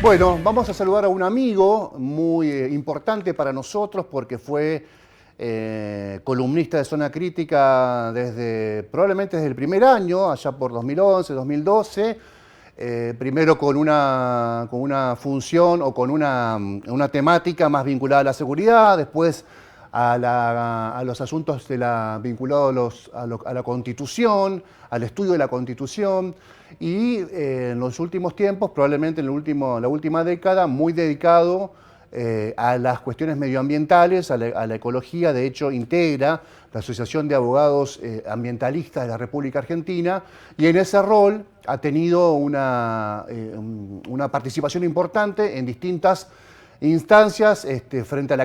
Bueno, vamos a saludar a un amigo muy importante para nosotros porque fue columnista de Zona Crítica probablemente desde el primer año, allá por 2011, 2012, primero con una función o con una temática más vinculada a la seguridad, después a los asuntos vinculados a la Constitución, al estudio de la Constitución, y en los últimos tiempos, probablemente la última década, muy dedicado a las cuestiones medioambientales, a la ecología. De hecho, integra la Asociación de Abogados Ambientalistas de la República Argentina, y en ese rol ha tenido una participación importante en distintas instancias, frente a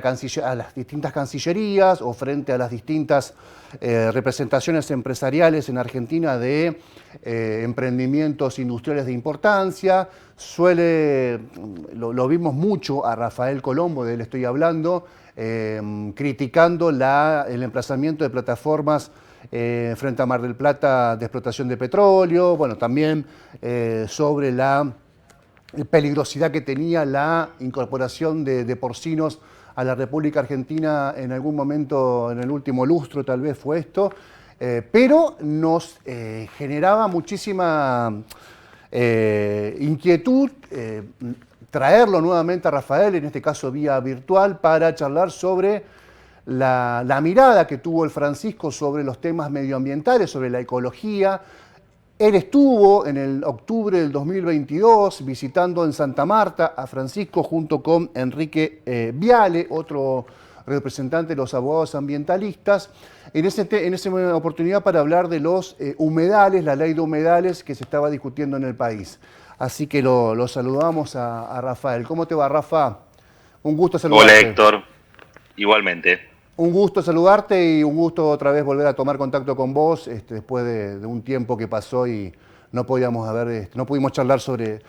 las distintas cancillerías o frente a las distintas representaciones empresariales en Argentina de emprendimientos industriales de importancia. Lo vimos mucho a Rafael Colombo, de él estoy hablando, criticando el emplazamiento de plataformas frente a Mar del Plata de explotación de petróleo, bueno, también sobre la peligrosidad que tenía la incorporación de porcinos a la República Argentina en algún momento, en el último lustro tal vez fue esto, pero nos generaba muchísima inquietud traerlo nuevamente a Rafael, en este caso vía virtual, para charlar sobre la mirada que tuvo el Francisco sobre los temas medioambientales, sobre la ecología. Él estuvo en el octubre del 2022 visitando en Santa Marta a Francisco junto con Enrique Viale, otro representante de los abogados ambientalistas, en esa oportunidad para hablar de los humedales, la ley de humedales que se estaba discutiendo en el país. Así que lo saludamos a Rafael. ¿Cómo te va, Rafa? Un gusto Hola saludarte. Héctor, igualmente. Un gusto saludarte y un gusto otra vez volver a tomar contacto con vos, después de un tiempo que pasó y no no pudimos charlar sobre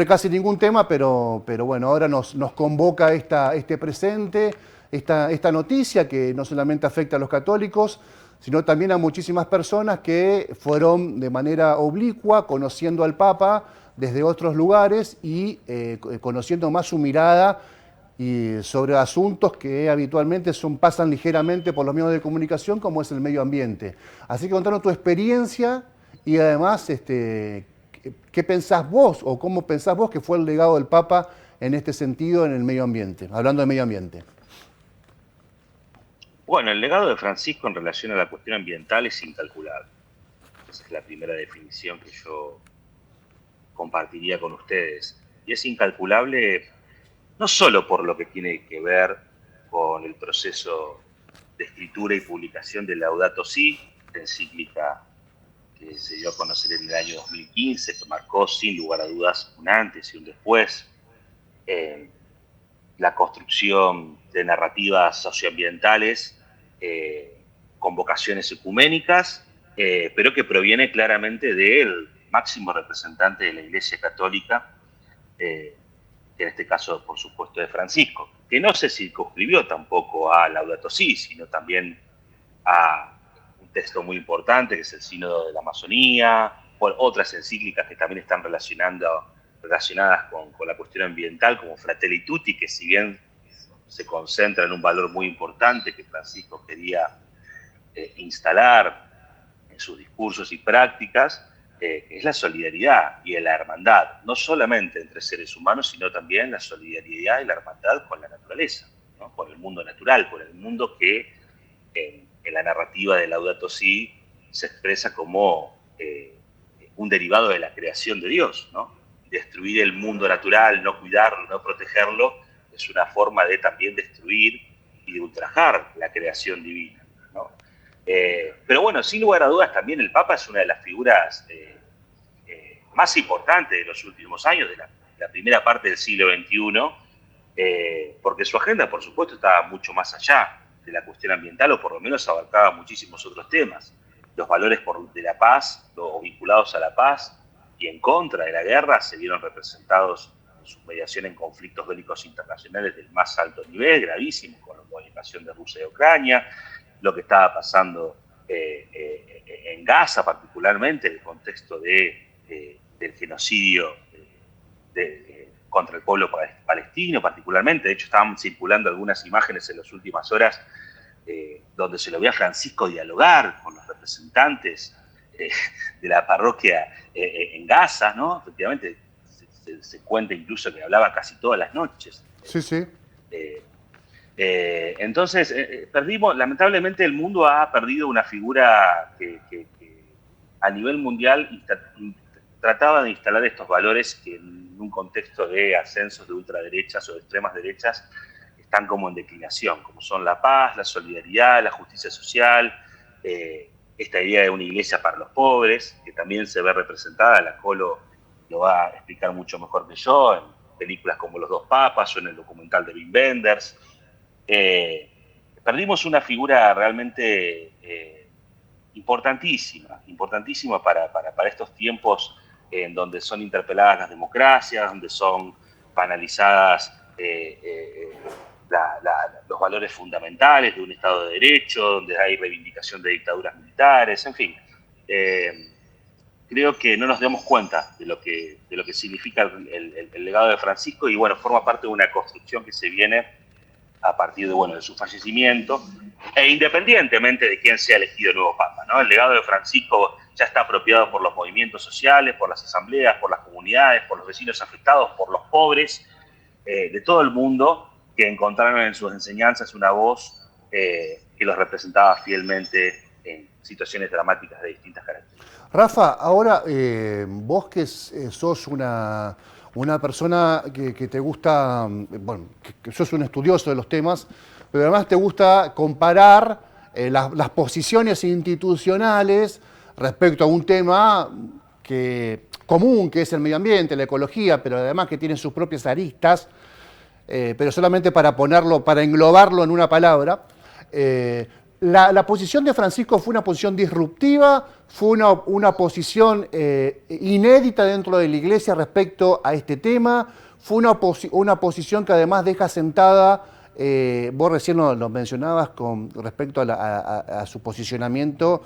casi ningún tema, pero bueno, ahora nos convoca este presente, esta noticia que no solamente afecta a los católicos, sino también a muchísimas personas que fueron de manera oblicua conociendo al Papa desde otros lugares y conociendo más su mirada y sobre asuntos que habitualmente pasan ligeramente por los medios de comunicación, como es el medio ambiente. Así que contanos tu experiencia y además qué pensás vos o cómo pensás vos que fue el legado del Papa en este sentido en el medio ambiente, hablando de medio ambiente. Bueno, el legado de Francisco en relación a la cuestión ambiental es incalculable. Esa es la primera definición que yo compartiría con ustedes. Y es incalculable no solo por lo que tiene que ver con el proceso de escritura y publicación de Laudato Si, la encíclica que se dio a conocer en el año 2015, que marcó sin lugar a dudas un antes y un después, eh, la construcción de narrativas socioambientales con vocaciones ecuménicas, pero que proviene claramente del máximo representante de la Iglesia Católica, que en este caso, por supuesto, de Francisco, que no se circunscribió tampoco a Laudato Si, sino también a un texto muy importante, que es el Sínodo de la Amazonía, o otras encíclicas que también están relacionadas con la cuestión ambiental, como Fratelli Tutti, que si bien se concentra en un valor muy importante que Francisco quería instalar en sus discursos y prácticas, que es la solidaridad y la hermandad, no solamente entre seres humanos, sino también la solidaridad y la hermandad con la naturaleza, ¿no? Con el mundo natural, con el mundo que en la narrativa de Laudato Si se expresa como un derivado de la creación de Dios, ¿no? Destruir el mundo natural, no cuidarlo, no protegerlo, es una forma de también destruir y de ultrajar la creación divina, ¿no? Pero bueno, sin lugar a dudas, también el Papa es una de las figuras más importantes de los últimos años, de la primera parte del siglo XXI, porque su agenda, por supuesto, estaba mucho más allá de la cuestión ambiental, o por lo menos abarcaba muchísimos otros temas. Los valores de la paz, o vinculados a la paz y en contra de la guerra, se vieron representados en su mediación en conflictos bélicos internacionales del más alto nivel, gravísimos, con la comunicación de Rusia y Ucrania, lo que estaba pasando en Gaza, particularmente en el contexto del genocidio contra el pueblo palestino particularmente. De hecho, estaban circulando algunas imágenes en las últimas horas donde se lo ve a Francisco dialogar con los representantes de la parroquia en Gaza, ¿no? Efectivamente, se cuenta incluso que hablaba casi todas las noches. Sí, sí. Entonces, lamentablemente el mundo ha perdido una figura que a nivel mundial trataba de instalar estos valores que en un contexto de ascensos de ultraderechas o de extremas derechas están como en declinación, como son la paz, la solidaridad, la justicia social, esta idea de una iglesia para los pobres, que también se ve representada, la Colo lo va a explicar mucho mejor que yo, en películas como Los dos papas o en el documental de Wim Wenders. Perdimos una figura realmente importantísima para estos tiempos en donde son interpeladas las democracias, donde son banalizadas los valores fundamentales de un Estado de Derecho, donde hay reivindicación de dictaduras militares, en fin. Creo que no nos damos cuenta de lo que significa el legado de Francisco y, bueno, forma parte de una construcción que se viene a partir de su fallecimiento, e independientemente de quién sea elegido el nuevo Papa, ¿no? El legado de Francisco ya está apropiado por los movimientos sociales, por las asambleas, por las comunidades, por los vecinos afectados, por los pobres, de todo el mundo, que encontraron en sus enseñanzas una voz que los representaba fielmente en situaciones dramáticas de distintas características. Rafa, ahora vos que sos una persona que te gusta, bueno, que sos un estudioso de los temas, pero además te gusta comparar las posiciones institucionales respecto a un tema común, que es el medio ambiente, la ecología, pero además que tiene sus propias aristas, pero solamente para englobarlo en una palabra. La posición de Francisco fue una posición disruptiva, fue una posición inédita dentro de la Iglesia respecto a este tema, fue una posición que además deja sentada, vos recién lo mencionabas con respecto a su posicionamiento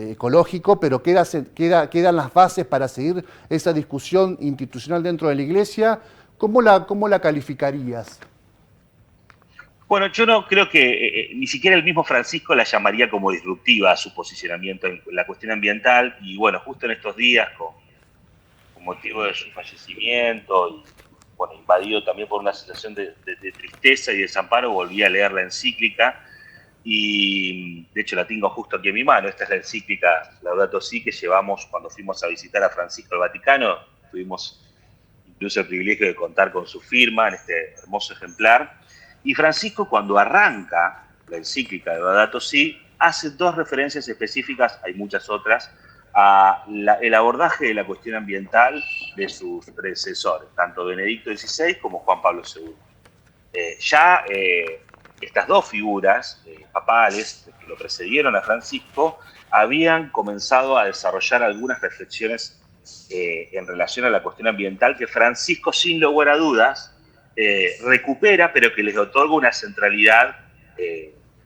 ecológico, pero quedan las bases para seguir esa discusión institucional dentro de la Iglesia. ¿Cómo la calificarías? Bueno, yo no creo que ni siquiera el mismo Francisco la llamaría como disruptiva a su posicionamiento en la cuestión ambiental, y bueno, justo en estos días, con motivo de su fallecimiento, y bueno, invadido también por una sensación de tristeza y desamparo, volví a leer la encíclica, y de hecho la tengo justo aquí en mi mano. Esta es la encíclica Laudato Si que llevamos cuando fuimos a visitar a Francisco al Vaticano. Tuvimos incluso el privilegio de contar con su firma en este hermoso ejemplar. Y Francisco, cuando arranca la encíclica de Laudato Si, hace dos referencias específicas, hay muchas otras, el abordaje de la cuestión ambiental de sus predecesores, tanto Benedicto XVI como Juan Pablo II. Estas dos figuras papales que lo precedieron a Francisco habían comenzado a desarrollar algunas reflexiones en relación a la cuestión ambiental que Francisco, sin lugar a dudas, recupera, pero que les otorga una centralidad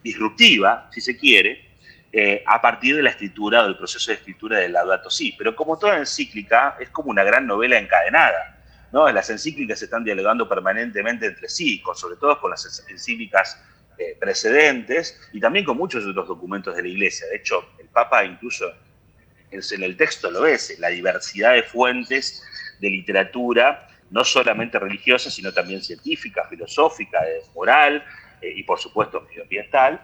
disruptiva, si se quiere, a partir de la escritura o del proceso de escritura del Laudato Si. Pero como toda encíclica, es como una gran novela encadenada, ¿no? Las encíclicas se están dialogando permanentemente entre sí, sobre todo con las encíclicas precedentes y también con muchos otros documentos de la Iglesia. De hecho, el Papa incluso en el texto lo ves, la diversidad de fuentes de literatura, no solamente religiosa, sino también científica, filosófica, moral y por supuesto medioambiental,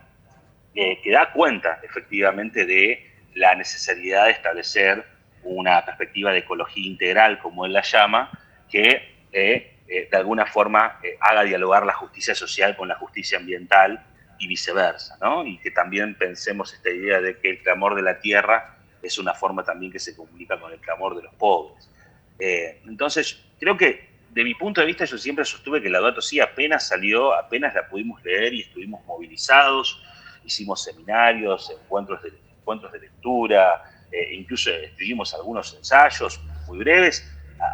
que da cuenta efectivamente de la necesidad de establecer una perspectiva de ecología integral, como él la llama, que de alguna forma haga dialogar la justicia social con la justicia ambiental y viceversa, ¿no? Y que también pensemos esta idea de que el clamor de la tierra es una forma también que se comunica con el clamor de los pobres. Entonces, creo que de mi punto de vista yo siempre sostuve que Laudato Si apenas salió, apenas la pudimos leer y estuvimos movilizados, hicimos seminarios, encuentros de lectura, incluso escribimos algunos ensayos muy breves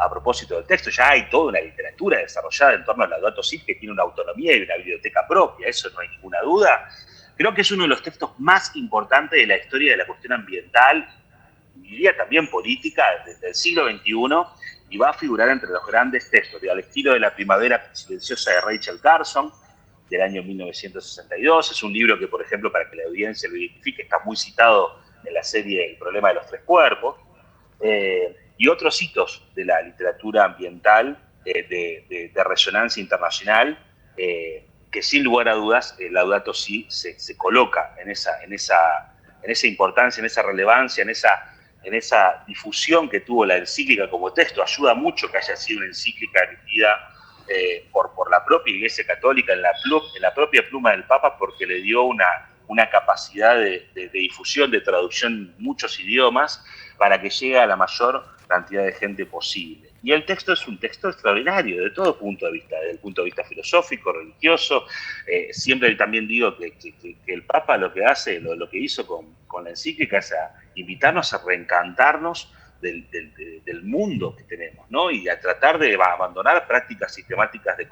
a propósito del texto. Ya hay toda una literatura desarrollada en torno al Laudato Si que tiene una autonomía y una biblioteca propia, eso no hay ninguna duda. Creo que es uno de los textos más importantes de la historia de la cuestión ambiental, diría también política, desde el siglo XXI, y va a figurar entre los grandes textos, al estilo de La primavera silenciosa de Rachel Carson, del año 1962. Es un libro que, por ejemplo, para que la audiencia lo identifique, está muy citado en la serie El problema de los tres cuerpos, y otros hitos de la literatura ambiental de resonancia internacional, que sin lugar a dudas, Laudato Si se coloca en esa importancia, en esa relevancia, en esa difusión que tuvo la encíclica como texto. Ayuda mucho que haya sido una encíclica emitida por la propia Iglesia Católica, en la propia pluma del Papa, porque le dio una capacidad de difusión, de traducción en muchos idiomas, para que llegue a la mayor cantidad de gente posible. Y el texto es un texto extraordinario de todo punto de vista, desde el punto de vista filosófico, religioso. Siempre también digo que el Papa lo que hace, lo que hizo con la encíclica es invitarnos a reencantarnos del mundo que tenemos, ¿no? Y a tratar de abandonar prácticas sistemáticas de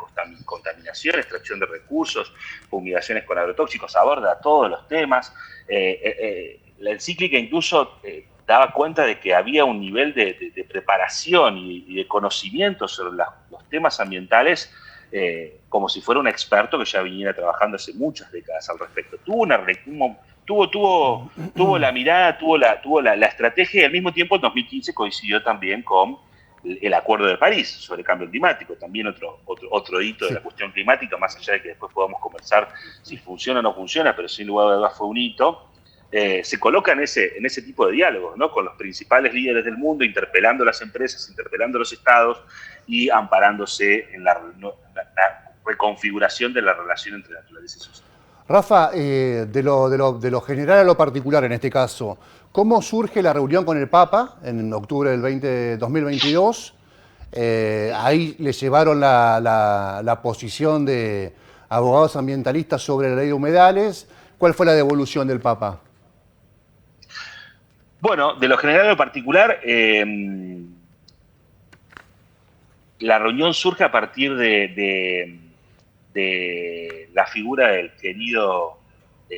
contaminación, extracción de recursos, fumigaciones con agrotóxicos. Aborda todos los temas. La encíclica incluso daba cuenta de que había un nivel de preparación y de conocimiento sobre los temas ambientales, como si fuera un experto que ya viniera trabajando hace muchas décadas al respecto. Tuvo la mirada, tuvo la estrategia, y al mismo tiempo en 2015 coincidió también con el Acuerdo de París sobre cambio climático, también otro hito de la cuestión climática, más allá de que después podamos conversar si funciona o no funciona, pero sin lugar a dudas fue un hito. Se coloca en ese tipo de diálogos, ¿no? Con los principales líderes del mundo, interpelando a las empresas, interpelando a los estados y amparándose en la reconfiguración de la relación entre naturaleza y sociedad. Rafa, de lo general a lo particular en este caso, ¿cómo surge la reunión con el Papa en octubre del 2022? Ahí le llevaron la posición de abogados ambientalistas sobre la ley de humedales. ¿Cuál fue la devolución del Papa? Bueno, de lo general a lo particular, la reunión surge a partir de la figura del querido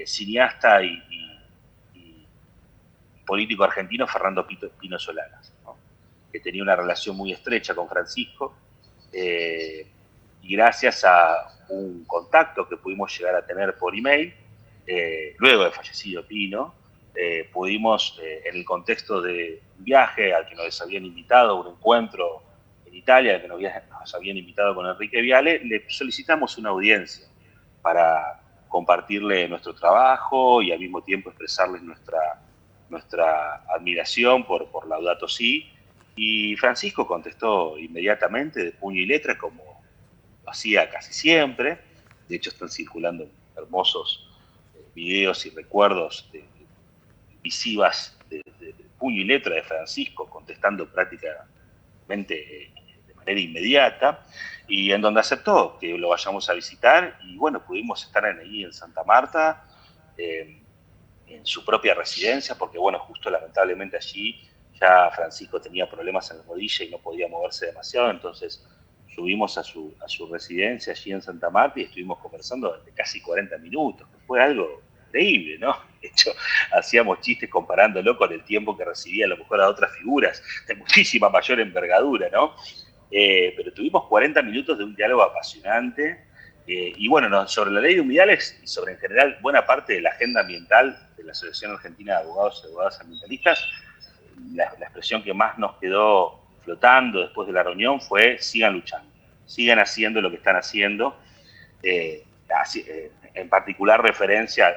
cineasta y político argentino Fernando Pino Solanas, ¿no? Que tenía una relación muy estrecha con Francisco, y gracias a un contacto que pudimos llegar a tener por email, luego de fallecido Pino, pudimos, en el contexto de un viaje al que nos habían invitado, un encuentro en Italia, al que nos habían invitado con Enrique Viale, le solicitamos una audiencia para compartirle nuestro trabajo y al mismo tiempo expresarles nuestra admiración por Laudato Si. Y Francisco contestó inmediatamente, de puño y letra, como lo hacía casi siempre. De hecho, están circulando hermosos videos y recuerdos visivas de puño y letra de Francisco, contestando prácticamente de manera inmediata, y en donde aceptó que lo vayamos a visitar. Y bueno, pudimos estar ahí en Santa Marta, en su propia residencia, porque bueno, justo lamentablemente allí ya Francisco tenía problemas en la rodilla y no podía moverse demasiado, entonces subimos a su residencia allí en Santa Marta y estuvimos conversando durante casi 40 minutos, que fue algo increíble, ¿no? De hecho, hacíamos chistes comparándolo con el tiempo que recibía a lo mejor a otras figuras de muchísima mayor envergadura, ¿no? Pero tuvimos 40 minutos de un diálogo apasionante. Y bueno, sobre la ley de humedales y sobre en general buena parte de la agenda ambiental de la Asociación Argentina de Abogados y Abogadas Ambientalistas, la expresión que más nos quedó flotando después de la reunión fue: sigan luchando, sigan haciendo lo que están haciendo, en particular referencia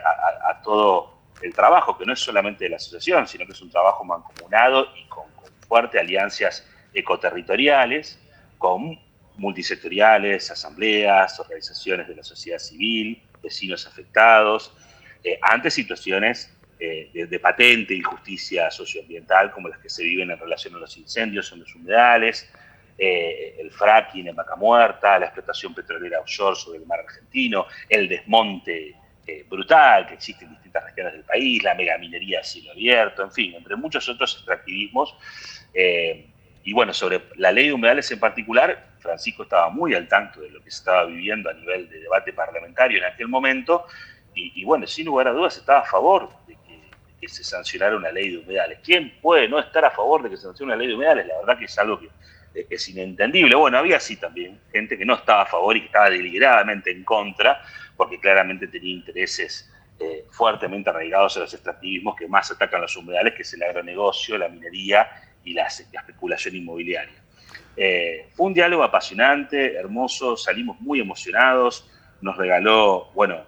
a todo el trabajo, que no es solamente de la asociación, sino que es un trabajo mancomunado y con fuertes alianzas ecoterritoriales, con multisectoriales, asambleas, organizaciones de la sociedad civil, vecinos afectados, ante situaciones de patente injusticia socioambiental, como las que se viven en relación a los incendios en los humedales, el fracking en Vaca Muerta, la explotación petrolera offshore sobre el mar argentino, el desmonte brutal que existe en distintas regiones del país, la megaminería a cielo abierto, en fin, entre muchos otros extractivismos. Y bueno, sobre la ley de humedales en particular, Francisco estaba muy al tanto de lo que se estaba viviendo a nivel de debate parlamentario en aquel momento, y bueno, sin lugar a dudas estaba a favor de que se sancionara una ley de humedales. ¿Quién puede no estar a favor de que se sancione una ley de humedales? La verdad que es algo que es inentendible. Bueno, había sí también gente que no estaba a favor y que estaba deliberadamente en contra, porque claramente tenía intereses fuertemente arraigados en los extractivismos que más atacan los humedales, que es el agronegocio, la minería y la especulación inmobiliaria. Fue un diálogo apasionante, hermoso, salimos muy emocionados, nos regaló, bueno,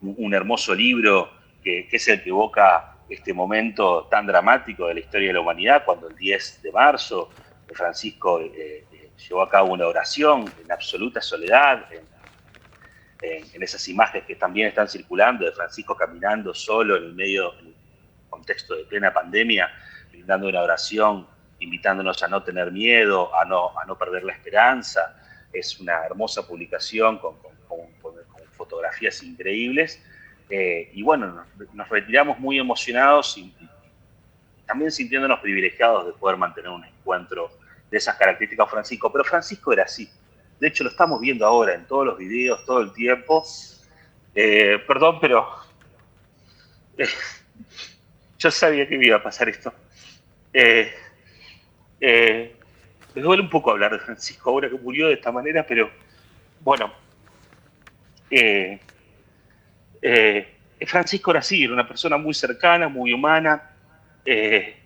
un hermoso libro que es el que evoca este momento tan dramático de la historia de la humanidad, cuando el 10 de marzo Francisco llevó a cabo una oración en absoluta soledad, en esas imágenes que también están circulando de Francisco caminando solo en el medio, en el contexto de plena pandemia, brindando una oración, invitándonos a no tener miedo, a no perder la esperanza. Es una hermosa publicación con fotografías increíbles. Y bueno, nos retiramos muy emocionados y también sintiéndonos privilegiados de poder mantener un encuentro de esas características con Francisco. Pero Francisco era así. De hecho, lo estamos viendo ahora en todos los videos, todo el tiempo. Perdón, pero yo sabía que me iba a pasar esto. Me duele un poco hablar de Francisco ahora que murió de esta manera, pero bueno, Francisco era así, era una persona muy cercana, muy humana,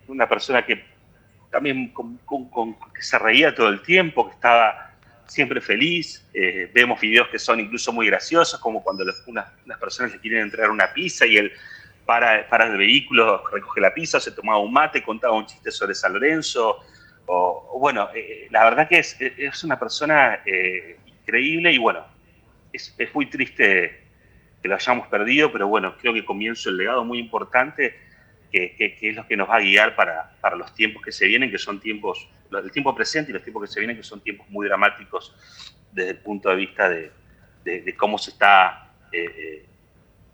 una persona que también que se reía todo el tiempo, que estaba siempre feliz. Vemos videos que son incluso muy graciosos, como cuando unas personas le quieren entregar una pizza y él para el vehículo, recoge la pizza, se tomaba un mate, contaba un chiste sobre San Lorenzo. Bueno, la verdad que es una persona increíble y bueno, es muy triste que lo hayamos perdido, pero bueno, creo que comienza el legado muy importante que es lo que nos va a guiar para los tiempos que se vienen, que son tiempos, el tiempo presente y los tiempos que se vienen, que son tiempos muy dramáticos desde el punto de vista de cómo se está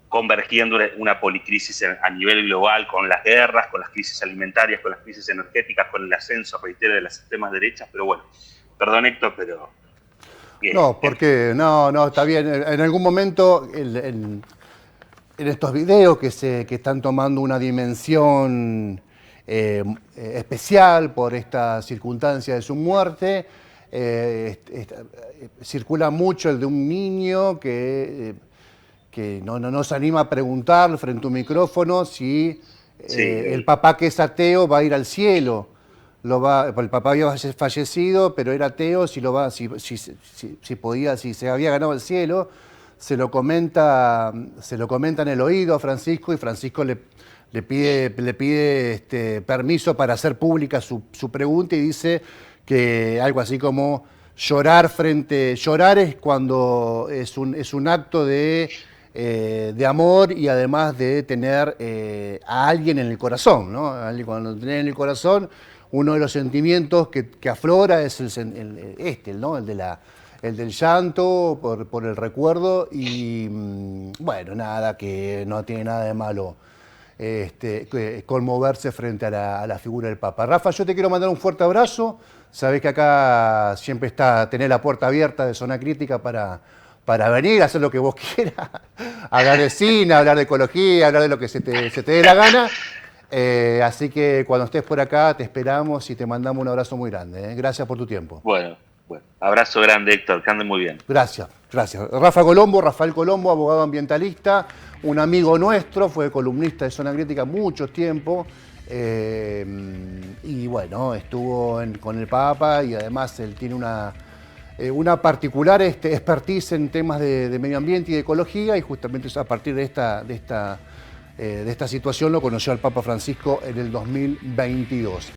convergiendo una policrisis a nivel global, con las guerras, con las crisis alimentarias, con las crisis energéticas, con el ascenso, reitero, de las extremas derechas. Pero bueno, perdón Héctor, pero... No, porque no, está bien. En algún momento, en estos videos que están tomando una dimensión especial por esta circunstancia de su muerte, circula mucho el de un niño que no se anima a preguntar frente a un micrófono si el papá, que es ateo, va a ir al cielo. El papá había fallecido, pero era ateo, si se había ganado el cielo. Se lo comenta en el oído a Francisco, y Francisco le pide permiso para hacer pública su pregunta, y dice que algo así como llorar es cuando es un acto de amor, y además de tener a alguien en el corazón, ¿no? Cuando tenés en el corazón, uno de los sentimientos que aflora es ¿no? El del llanto por el recuerdo. Y bueno, nada, que no tiene nada de malo conmoverse frente a la figura del Papa. Rafa, yo te quiero mandar un fuerte abrazo. Sabés que acá siempre tener la puerta abierta de Zona Crítica para venir a hacer lo que vos quieras, hablar de cine, hablar de ecología, hablar de lo que se te dé la gana. Así que cuando estés por acá te esperamos y te mandamos un abrazo muy grande. Gracias por tu tiempo. Bueno, abrazo grande, Héctor, que anden muy bien. Gracias. Rafael Colombo, abogado ambientalista, un amigo nuestro, fue columnista de Zona Crítica mucho tiempo. Y bueno, estuvo con el Papa, y además él tiene una particular expertise en temas de medio ambiente y de ecología, y justamente a partir de esta situación lo conoció al Papa Francisco en el 2022.